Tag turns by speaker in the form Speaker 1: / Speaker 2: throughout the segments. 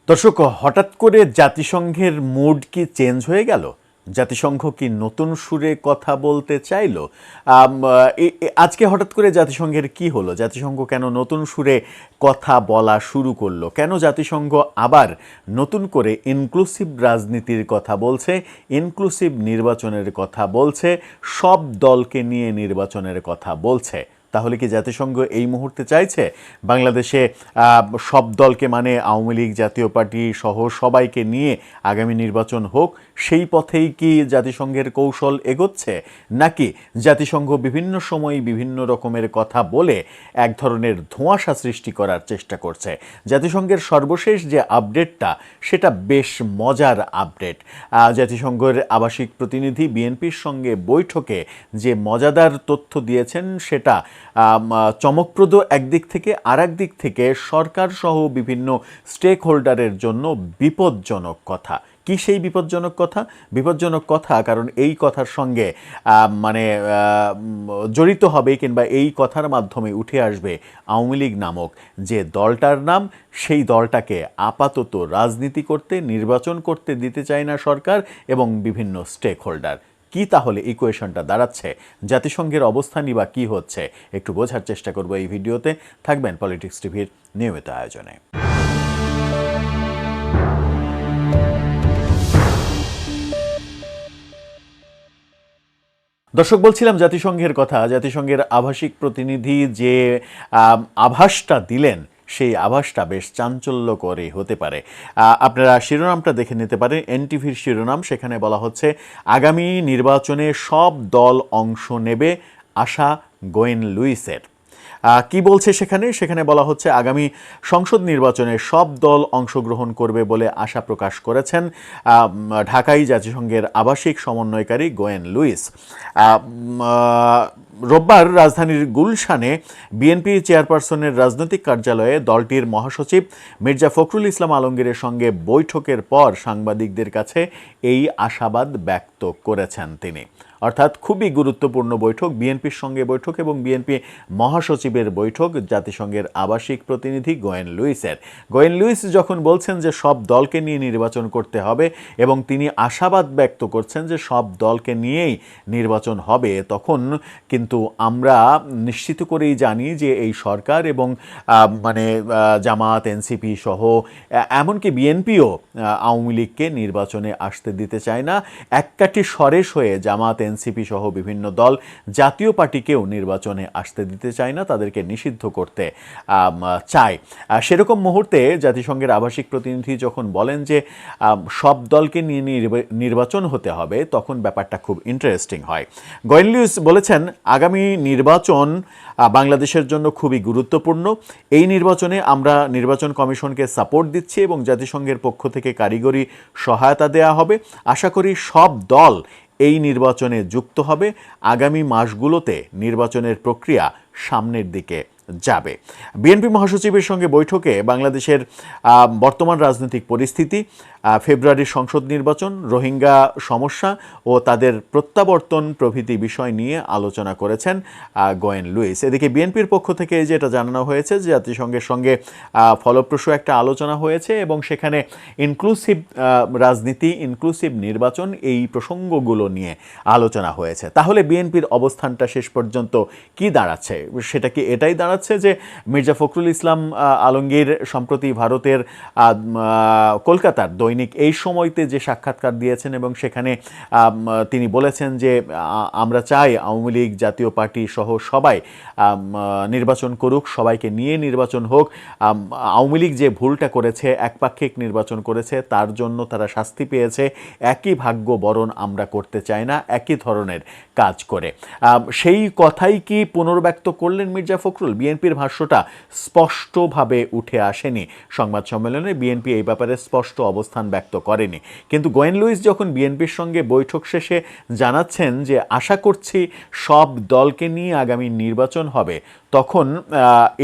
Speaker 1: দর্শক, হঠাৎ করে জাতিসংঘের মুড কি চেঞ্জ হয়ে গেল? জাতিসংঘ কি নতুন সুরে কথা বলতে চাইলো? আজকে হঠাৎ করে জাতিসংঘের কি হলো? জাতিসংঘ কেন নতুন সুরে কথা বলা শুরু করলো? কেন জাতিসংঘ আবার নতুন করে ইনক্লুসিভ রাজনীতির কথা বলছে, ইনক্লুসিভ নির্বাচনের কথা বলছে, সব দলকে নিয়ে নির্বাচনের কথা বলছে? তাহলে কি জাতিসংঘ এই মুহূর্তে চাইছে বাংলাদেশে সব দলকে, মানে আওয়ামী লীগ, জাতীয় পার্টি সহ সবাইকে নিয়ে আগামী নির্বাচন হোক? সেই পথেই কি জাতিসংঘের কৌশল এগোচ্ছে, নাকি জাতিসংঘ বিভিন্ন সময় বিভিন্ন রকমের কথা বলে এক ধরনের ধোঁয়াশা সৃষ্টি করার চেষ্টা করছে? জাতিসংঘের সর্বশেষ যে আপডেটটা, সেটা বেশ মজার আপডেট। জাতিসংঘের আবাসিক প্রতিনিধি বিএনপির সঙ্গে বৈঠকে যে মজাদার তথ্য দিয়েছেন, সেটা চমকপ্রদ একদিক থেকে, আর একদিক থেকে সরকার সহ বিভিন্ন স্টেক হোল্ডারের জন্য বিপজ্জনক কথা। কি সেই বিপজ্জনক কথা? বিপজ্জনক কথা কারণ এই কথার সঙ্গে জড়িত হবে, কিংবা এই কথার মাধ্যমে উঠে আসবে আওয়ামী লীগ নামক যে দলটার নাম। সেই দলটাকে আপাতত রাজনীতি করতে, নির্বাচন করতে দিতে চায় না সরকার এবং বিভিন্ন স্টেক হোল্ডার। কি তাহলে ইকুয়েশনটা দাঁড়াচ্ছে? জাতিসংঘের অবস্থানই বা কী হচ্ছে? একটু বোঝার চেষ্টা করব এই ভিডিওতে। থাকবেন পলিটিক্স টিভির নিয়মিত আয়োজনে। দর্শক, বলছিলাম জাতিসংঘের কথা। জাতিসংঘের আবাসিক প্রতিনিধি যে আভাসটা দিলেন, সেই আভাসটা বেশ চাঞ্চল্যকরই হতে পারে। আপনারা শিরোনামটা দেখে নিতে পারেন, এনটিভির শিরোনাম। সেখানে বলা হচ্ছে, আগামী নির্বাচনে সব দল অংশ নেবে, আশা গোয়েন লুইসের। কি বলছে সেখানে? সেখানে বলা হচ্ছে, আগামী সংসদ নির্বাচনে সব দল অংশগ্রহণ করবে বলে আশা প্রকাশ করেছেন ঢাকায় জাতিসংঘের আবাসিক সমন্বয়কারী গোয়েন লুইস। রোববার রাজধানীর গুলশানে বিএনপি চেয়ারপারসনের রাজনৈতিক কার্যালয়ে দলটির মহাসচিব মির্জা ফখরুল ইসলাম আলমগীরের সঙ্গে বৈঠকের পর সাংবাদিকদের কাছে এই আশাবাদ ব্যক্ত করেছেন তিনি। অর্থাৎ খুবই গুরুত্বপূর্ণ বৈঠক, বিএনপির সঙ্গে বৈঠক এবং বিএনপি মহাসচিবের বৈঠক জাতিসংঘের আবাসিক প্রতিনিধি গোয়েন লুইসের। গোয়েন লুইস যখন বলছেন যে সব দলকে নিয়ে নির্বাচন করতে হবে এবং তিনি আশাবাদ ব্যক্ত করছেন যে সব দলকে নিয়েই নির্বাচন হবে, তখন কিন্তু আমরা নিশ্চিত করেই জানি যে এই সরকার এবং জামাত, এনসিপি সহ এমনকি বিএনপিও আওয়ামী লীগকে নির্বাচনে আসতে দিতে চায় না। এককাঠি সরেস হয়ে জামাত, এনসিপি সহ বিভিন্ন দল জাতীয় পার্টিকেও নির্বাচনে আসতে দিতে চায় না, তাদেরকে নিষিদ্ধ করতে চায়। সেরকম মুহূর্তে জাতিসংঘের আবাসিক প্রতিনিধি যখন বলেন যে সব দলকে নিয়ে নির্বাচন হতে হবে, তখন ব্যাপারটা খুব ইন্টারেস্টিং হয়। গোয়েন লুইস বলেছেন, আগামী নির্বাচন বাংলাদেশের জন্য খুবই গুরুত্বপূর্ণ। এই নির্বাচনে আমরা নির্বাচন কমিশনকে সাপোর্ট দিচ্ছি এবং জাতিসংঘের পক্ষ থেকে কারিগরি সহায়তা দেওয়া হবে। আশা করি সব দল এই নির্বাচনে যুক্ত হবে। আগামী মাসগুলোতে নির্বাচনের প্রক্রিয়া সামনের দিকে যাবে। বিএনপি মহাসচিবের সঙ্গে বৈঠকে বাংলাদেশের বর্তমান রাজনৈতিক পরিস্থিতি, ফেব্রুয়ারির সংসদ নির্বাচন, রোহিঙ্গা সমস্যা ও তাদের প্রত্যাবর্তন প্রভৃতি বিষয় নিয়ে আলোচনা করেছেন গোয়েন লুইস। এদিকে বিএনপির পক্ষ থেকে যেটা জানানো হয়েছে যে জাতিসংঘের সঙ্গে ফলপ্রসূ একটা আলোচনা হয়েছে এবং সেখানে ইনক্লুসিভ রাজনীতি, ইনক্লুসিভ নির্বাচন, এই প্রসঙ্গগুলো নিয়ে আলোচনা হয়েছে। তাহলে বিএনপির অবস্থানটা শেষ পর্যন্ত কি দাঁড়াচ্ছে? সেটা কি এটাই দাঁড়াচ্ছে যে মির্জা ফখরুল ইসলাম আলমগীর সম্প্রতি ভারতের কলকাতার দৈনিক এই সময়তে যে সাক্ষাৎকার দিয়েছেন এবং সেখানে তিনি বলেছেন যে আমরা চাই আওয়ামী লীগ, জাতীয় পার্টি সহ সবাই নির্বাচন করুক, সবাইকে নিয়ে নির্বাচন হোক। আওয়ামী লীগ যে ভুলটা করেছে, একপাক্ষিক নির্বাচন করেছে, তার জন্য তারা শাস্তি পেয়েছে। একই ভাগ্য বরণ আমরা করতে চাই না, একই ধরনের কাজ করে। সেই কথাই কি পুনর্ব্যক্ত করলেন মির্জা ফখরুল? বিএনপির ভাষ্যটা স্পষ্টভাবে উঠে আসেনি সংবাদ সম্মেলনে, বিএনপি এই ব্যাপারে স্পষ্ট অবস্থান ব্যক্ত করেনি। কিন্তু গোয়েন লুইস যখন বিএনপির সঙ্গে বৈঠক শেষে জানাচ্ছেন যে আশা করছি সব দলকে নিয়ে আগামী নির্বাচন হবে, তখন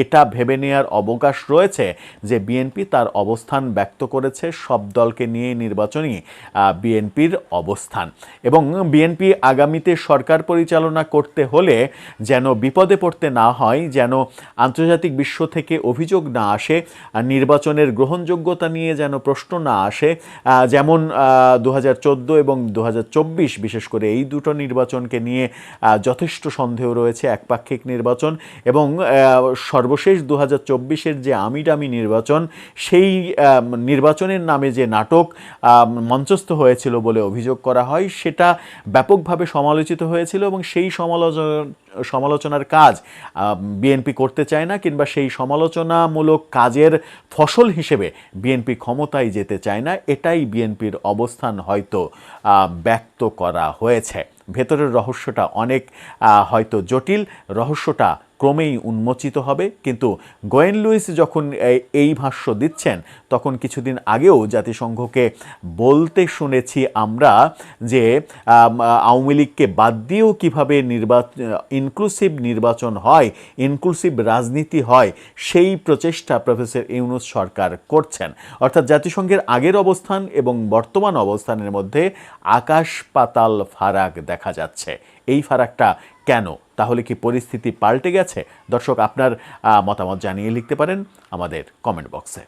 Speaker 1: এটা ভেবে নেওয়ার অবকাশ রয়েছে যে বিএনপি তার অবস্থান ব্যক্ত করেছে সব দলকে নিয়ে নির্বাচনী বিএনপির অবস্থান, এবং বিএনপি আগামীতে সরকার পরিচালনা করতে হলে যেন বিপদে পড়তে না হয়, যেন আন্তর্জাতিক বিশ্ব থেকে অভিযোগ না আসে, নির্বাচনের গ্রহণযোগ্যতা নিয়ে যেন প্রশ্ন না আসে, যেমন 2014 এবং 2024 বিশেষ করে এই দুটো নির্বাচনকে নিয়ে যথেষ্ট সন্দেহ রয়েছে, একপাক্ষিক নির্বাচন, এবং সর্বশেষ 2024-এর যে আমিডামি নির্বাচন, সেই নির্বাচনের নামে যে নাটক মঞ্চস্থ হয়েছিল বলে অভিযোগ করা হয়, সেটা ব্যাপকভাবে সমালোচিত হয়েছিল, এবং সেই সমালোচনার কাজ বিএনপি করতে চায় না, কিংবা সেই সমালোচনামূলক কাজের ফসল হিসেবে বিএনপি ক্ষমতায় যেতে চায় না। এটাই বিএনপির অবস্থান হয়তো ব্যক্ত করা হয়েছে। ভেতরের রহস্যটা অনেক হয়তো জটিল, রহস্যটা ক্রমেই উন্মোচিত হবে। কিন্তু গোয়েন লুইস যখন এই ভাষ্য দিচ্ছেন, তখন কিছুদিন আগেও জাতিসংঘকে বলতে শুনেছি আমরা যে আওয়ামী লীগকে বাদ দিয়েও কীভাবে ইনক্লুসিভ নির্বাচন হয়, ইনক্লুসিভ রাজনীতি হয়, সেই প্রচেষ্টা প্রফেসর ইউনূস সরকার করছেন। অর্থাৎ জাতিসংঘের আগের অবস্থান এবং বর্তমান অবস্থানের মধ্যে আকাশ পাতাল ফারাক দেখা যাচ্ছে। এই ফারাকটা কেন? তাহলে কি পরিস্থিতি পাল্টে গেছে? দর্শক, আপনার মতামত জানিয়ে লিখতে পারেন আমাদের কমেন্ট বক্সে।